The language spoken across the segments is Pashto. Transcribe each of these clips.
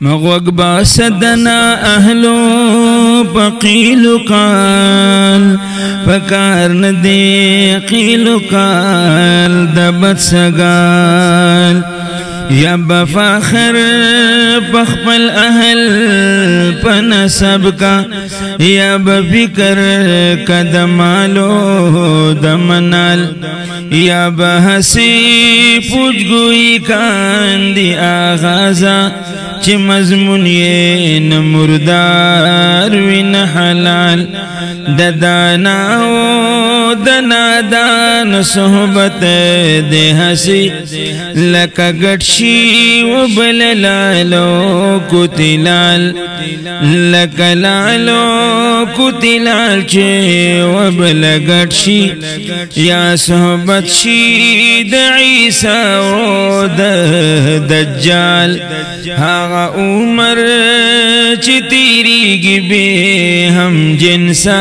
مغوق باسدنا أهلو بقيل قال فكار ندي قيل قال دبت سقال يا بفاخر بخبل أهل بنسبك يا بفكر كدمالو دمنال يا بحسي پوچگوئی کان دی آغازا چه مضمون یہ نمردار وین حلال دداناو دنادان صحبت دے حسی لکا گٹشی و بللالو کتلال لکا لالو کتلال چه و بلگٹشی یا صحبت شی د عیسیٰ و دجال هاغا عمر چی تیری گی بے ہم جنسا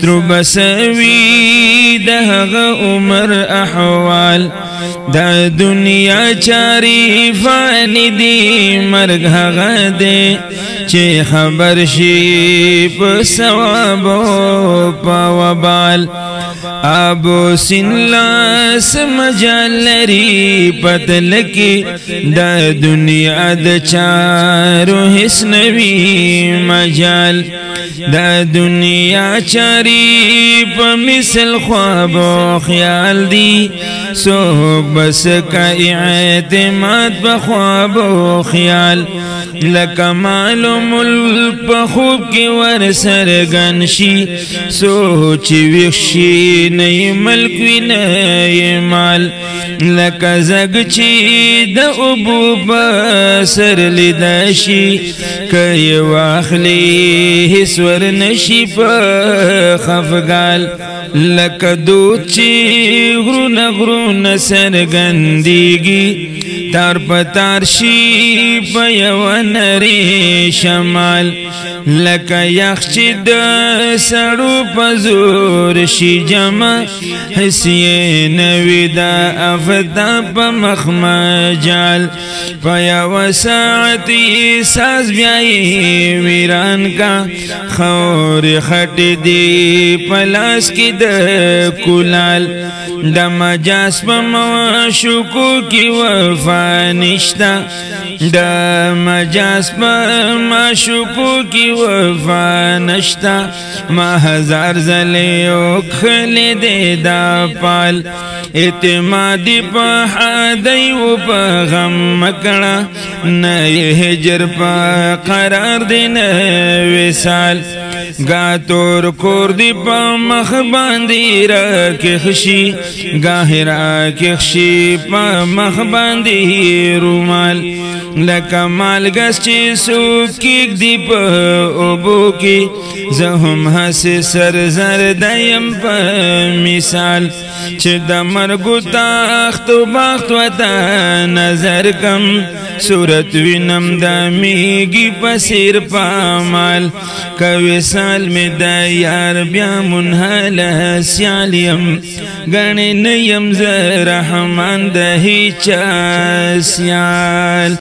ترو بسوی دا هاغا عمر احوال دا دنیا چاری فانی دی مرگ هاغا دے چی خبر شی پا ثواب و پا وبال ابو سنلاس مجال لري پتلکی دا دنیا دا چارو حس نوی مجال دا دنیا چاری پا مثل خواب و خیال دی سوک بس کا اعتماد پا خواب و خیال لکا مال و ملک پا خوب کی ور سرگنشی سوچی ویخشی نئی ملک وی نئی مال لکا زگ چی دا ابو بسر لیداشی کئی واخلی حسور نشی پا خفگال لکا دود چی غرون سرگندیگی تار پتار شی پا یوان ری شمال لکا یخچی دا سڑو پا زور شی جمع حسی نوی دا افتا پا مخمجال پا یو ساعتی ساز بیائی ویران کا خور خط دی پلاس کی دا کلال دا مجاس پا مواشکو کی وفا نشتا دا مجاس پا معشوقو کی وفا نشتا ما ہزار زلی اکھلی دے دا پال اعتمادی پا حادی و پا غم مکڑا نئی حجر پا قرار دی نوی سال گاتور کور دی پا مخباندی راکخشی گاہی راکخشی پا مخباندی رومال لکا مالگس چی سوکیک دی پا اوبو کی زہم حس سر زردیم پا مثال چی دا مرگو تاخت و باخت و تا نظر کم صورت وینم دا میگی پسیر پامال کوی سال میں دا یار بیا منحال سیالیم گنے نیم زرحمان دا ہی چا سیال